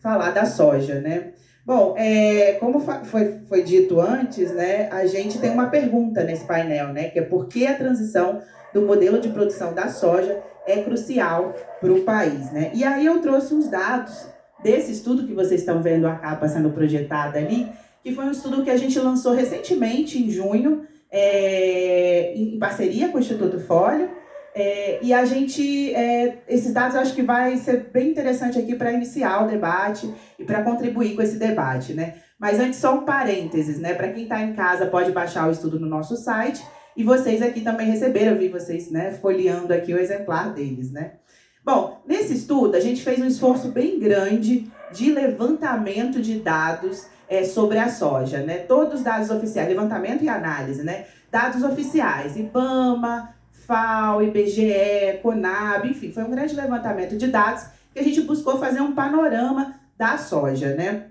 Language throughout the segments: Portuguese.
falar da soja, né? Bom, como foi dito antes, né, a gente tem uma pergunta nesse painel, né, que é por que a transição do modelo de produção da soja é crucial para o país, né? E aí eu trouxe uns dados desse estudo que vocês estão vendo a capa sendo projetada ali, que foi um estudo que a gente lançou recentemente, em junho, em parceria com o Instituto Folio, e a gente, esses dados eu acho que vai ser bem interessante aqui para iniciar o debate e para contribuir com esse debate, né? Mas antes, só um parênteses, né? Para quem está em casa, pode baixar o estudo no nosso site, e vocês aqui também receberam, eu vi vocês, né, folheando aqui o exemplar deles, né? Bom, nesse estudo, a gente fez um esforço bem grande de levantamento de dados sobre a soja, né? Todos os dados oficiais, levantamento e análise, né? Dados oficiais, IBAMA, FAO, IBGE, CONAB, enfim, foi um grande levantamento de dados que a gente buscou fazer um panorama da soja, né?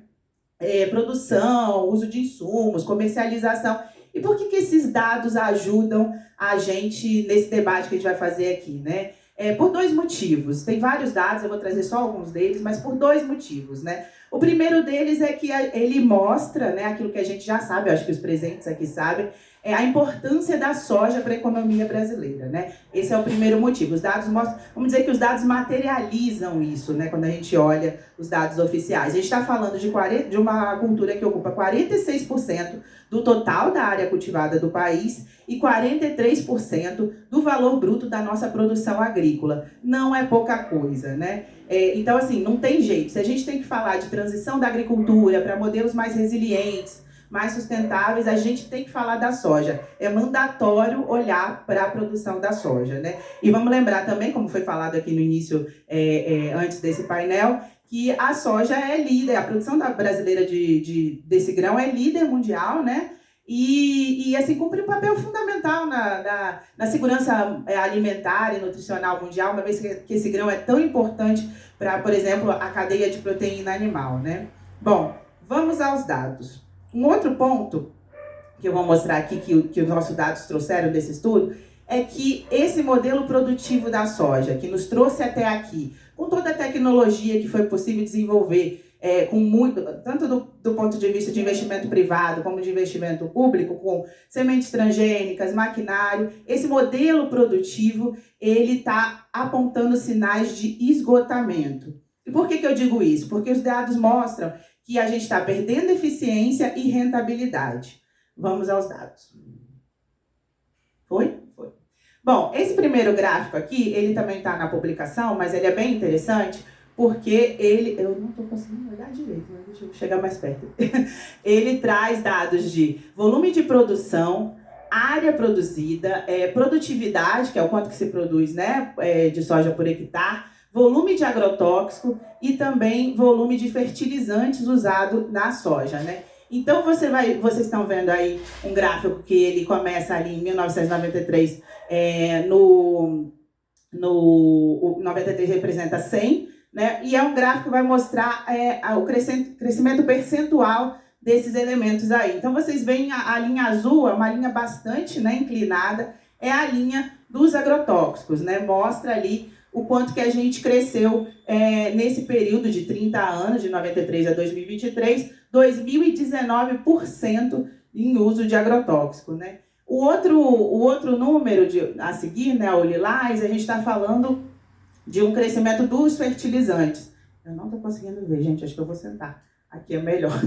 Produção, uso de insumos, comercialização. E por que esses dados ajudam a gente nesse debate que a gente vai fazer aqui, né? Por dois motivos. Tem vários dados, eu vou trazer só alguns deles, mas por dois motivos, né? O primeiro deles é que ele mostra, né, aquilo que a gente já sabe, eu acho que os presentes aqui sabem, a importância da soja para a economia brasileira, né? Esse é o primeiro motivo. Os dados mostram, vamos dizer que os dados materializam isso, né? Quando a gente olha os dados oficiais. A gente está falando de uma cultura que ocupa 46% do total da área cultivada do país e 43% do valor bruto da nossa produção agrícola. Não é pouca coisa, né? Então, assim, não tem jeito. Se a gente tem que falar de transição da agricultura para modelos mais resilientes, mais sustentáveis, a gente tem que falar da soja. É mandatório olhar para a produção da soja, né? E vamos lembrar também, como foi falado aqui no início, antes desse painel, que a soja é líder, a produção brasileira desse grão é líder mundial, né? E assim, cumpre um papel fundamental na segurança alimentar e nutricional mundial, uma vez que esse grão é tão importante para, por exemplo, a cadeia de proteína animal, né? Bom, vamos aos dados. Um outro ponto que eu vou mostrar aqui, que os nossos dados trouxeram desse estudo, é que esse modelo produtivo da soja, que nos trouxe até aqui, com toda a tecnologia que foi possível desenvolver, com muito, tanto do ponto de vista de investimento privado como de investimento público, com sementes transgênicas, maquinário, esse modelo produtivo, ele está apontando sinais de esgotamento. E por que eu digo isso? Porque os dados mostram que a gente está perdendo eficiência e rentabilidade. Vamos aos dados. Foi? Foi. Bom, esse primeiro gráfico aqui, ele também está na publicação, mas ele é bem interessante, porque ele... Eu não estou conseguindo olhar direito, mas deixa eu chegar mais perto. Ele traz dados de volume de produção, área produzida, produtividade, que é o quanto que se produz, né, de soja por hectare, volume de agrotóxico e também volume de fertilizantes usado na soja, né? Então, vocês estão vendo aí um gráfico que ele começa ali em 1993, o 93 representa 100, né? E é um gráfico que vai mostrar o crescimento percentual desses elementos aí. Então, vocês veem a linha azul, é uma linha bastante, né, inclinada, é a linha dos agrotóxicos, né? Mostra ali o quanto que a gente cresceu nesse período de 30 anos, de 93 a 2023, 2019% em uso de agrotóxico, né? O outro número a seguir, né, o lilás, a gente está falando de um crescimento dos fertilizantes. Eu não estou conseguindo ver, gente, acho que eu vou sentar. Aqui é melhor.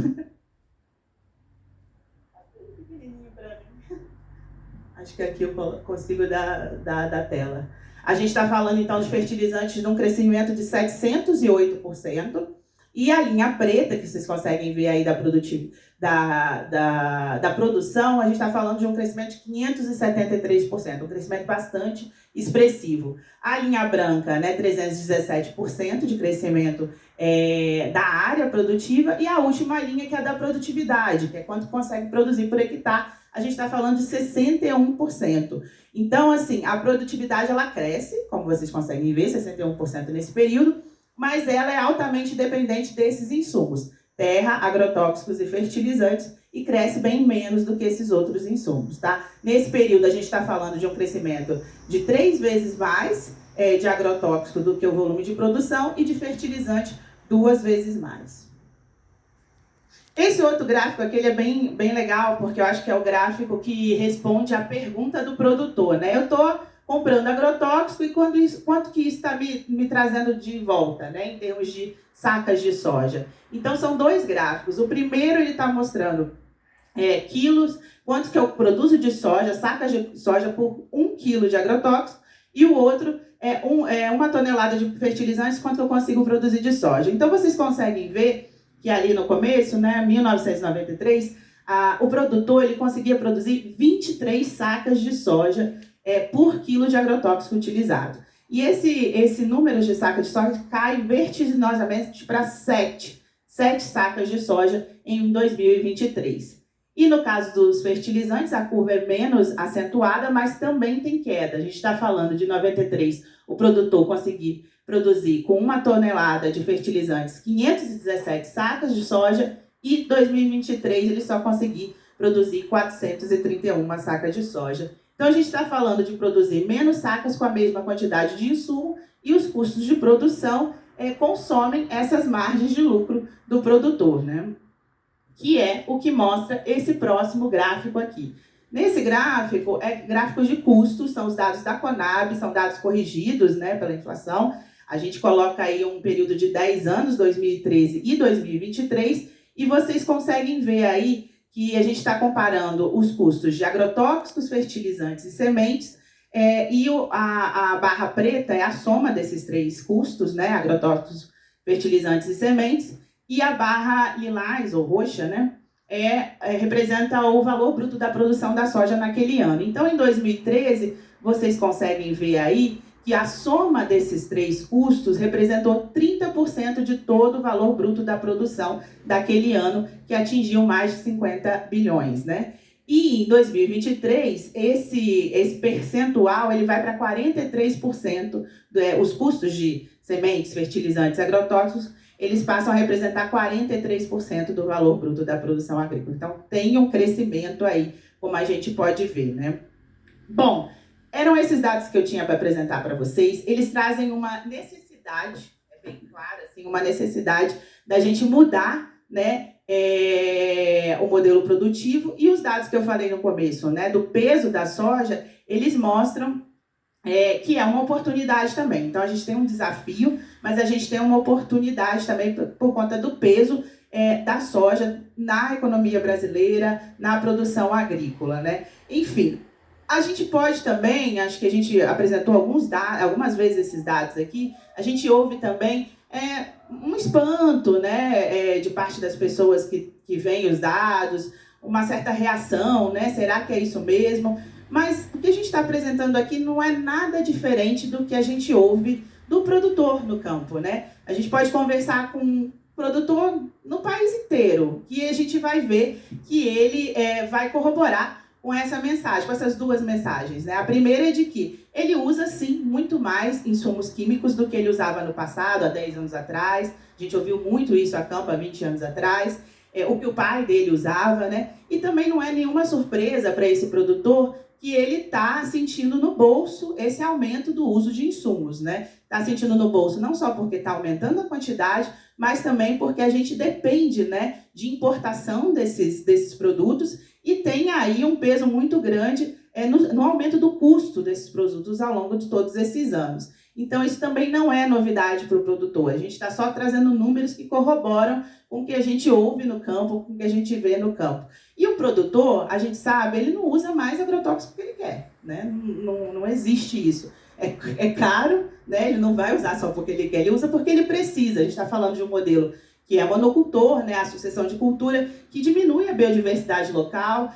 Acho que aqui eu consigo dar da tela. A gente está falando, então, de fertilizantes de um crescimento de 708%. E a linha preta, que vocês conseguem ver aí da produção, a gente está falando de um crescimento de 573%, um crescimento bastante expressivo. A linha branca, né, 317% de crescimento da área produtiva, e a última linha, que é a da produtividade, que é quanto consegue produzir por hectare, a gente está falando de 61%. Então, assim, a produtividade ela cresce, como vocês conseguem ver, 61% nesse período, mas ela é altamente dependente desses insumos, terra, agrotóxicos e fertilizantes, e cresce bem menos do que esses outros insumos, tá? Nesse período, a gente está falando de um crescimento de 3 vezes mais de agrotóxico do que o volume de produção e de fertilizante 2 vezes mais. Esse outro gráfico aqui ele é bem legal, porque eu acho que é o gráfico que responde à pergunta do produtor, né? Eu estou comprando agrotóxico e quanto que isso está me trazendo de volta, né? Em termos de sacas de soja. Então, são 2 gráficos. O primeiro ele está mostrando quilos, quanto que eu produzo de soja, sacas de soja por 1 quilo de agrotóxico, e o outro é 1 tonelada de fertilizantes, quanto que eu consigo produzir de soja. Então, vocês conseguem ver que ali no começo, né, 1993, o produtor ele conseguia produzir 23 sacas de soja por quilo de agrotóxico utilizado. E esse número de sacas de soja cai vertiginosamente para 7 sacas de soja em 2023. E no caso dos fertilizantes, a curva é menos acentuada, mas também tem queda. A gente está falando de 93, o produtor conseguir produzir com 1 tonelada de fertilizantes 517 sacas de soja, e 2023 ele só conseguir produzir 431 sacas de soja. Então a gente está falando de produzir menos sacas com a mesma quantidade de insumo, e os custos de produção consomem essas margens de lucro do produtor, né? Que é o que mostra esse próximo gráfico aqui. Nesse gráfico, gráficos de custos, são os dados da Conab, são dados corrigidos, né, pela inflação. A gente coloca aí um período de 10 anos, 2013 e 2023, e vocês conseguem ver aí que a gente está comparando os custos de agrotóxicos, fertilizantes e sementes, e a barra preta é a soma desses 3 custos, né, agrotóxicos, fertilizantes e sementes, e a barra lilás, ou roxa, né, representa o valor bruto da produção da soja naquele ano. Então, em 2013, vocês conseguem ver aí que a soma desses 3 custos representou 30% de todo o valor bruto da produção daquele ano, que atingiu mais de 50 bilhões, né? E em 2023, esse percentual ele vai para 43%, os custos de sementes, fertilizantes e agrotóxicos, eles passam a representar 43% do valor bruto da produção agrícola. Então, tem um crescimento aí, como a gente pode ver, né? Bom, eram esses dados que eu tinha para apresentar para vocês. Eles trazem uma necessidade, bem clara, assim, uma necessidade da gente mudar, né, o modelo produtivo. E os dados que eu falei no começo, né, do peso da soja, eles mostram que é uma oportunidade também. Então, a gente tem um desafio, mas a gente tem uma oportunidade também por conta do peso da soja na economia brasileira, na produção agrícola, né? Enfim, a gente pode também, acho que a gente apresentou algumas vezes esses dados aqui, a gente ouve também um espanto, né, de parte das pessoas que veem os dados, uma certa reação, né? Será que é isso mesmo? Mas o que a gente está apresentando aqui não é nada diferente do que a gente ouve do produtor no campo, né? A gente pode conversar com um produtor no país inteiro, que a gente vai ver que ele vai corroborar com essa mensagem, com essas 2 mensagens, né? A primeira é de que ele usa, sim, muito mais insumos químicos do que ele usava no passado, há 10 anos atrás. A gente ouviu muito isso a campo há 20 anos atrás. O que o pai dele usava, né? E também não é nenhuma surpresa para esse produtor que ele está sentindo no bolso esse aumento do uso de insumos, né? Está sentindo no bolso não só porque está aumentando a quantidade, mas também porque a gente depende, né, de importação desses produtos, e tem aí um peso muito grande no aumento do custo desses produtos ao longo de todos esses anos. Então, isso também não é novidade para o produtor. A gente está só trazendo números que corroboram com o que a gente ouve no campo, com o que a gente vê no campo. E o produtor, a gente sabe, ele não usa mais agrotóxico porque ele quer, né? Não existe isso. É caro, né? Ele não vai usar só porque ele quer, ele usa porque ele precisa. A gente está falando de um modelo que é monocultor, né? A sucessão de cultura, que diminui a biodiversidade local,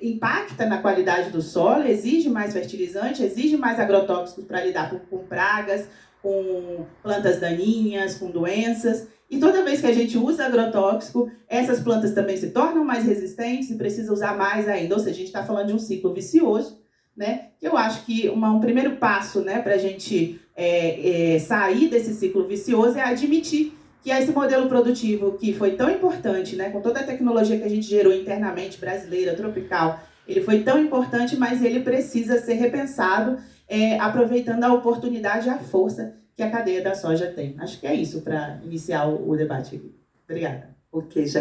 impacta na qualidade do solo, exige mais fertilizante, exige mais agrotóxicos para lidar com pragas, com plantas daninhas, com doenças. E toda vez que a gente usa agrotóxico, essas plantas também se tornam mais resistentes e precisa usar mais ainda. Ou seja, a gente está falando de um ciclo vicioso, né? Eu acho que um primeiro passo, né, para a gente sair desse ciclo vicioso é admitir que esse modelo produtivo que foi tão importante, né, com toda a tecnologia que a gente gerou internamente, brasileira, tropical, ele foi tão importante, mas ele precisa ser repensado, aproveitando a oportunidade e a força que a cadeia da soja tem. Acho que é isso para iniciar o debate aqui. Obrigada. Ok, já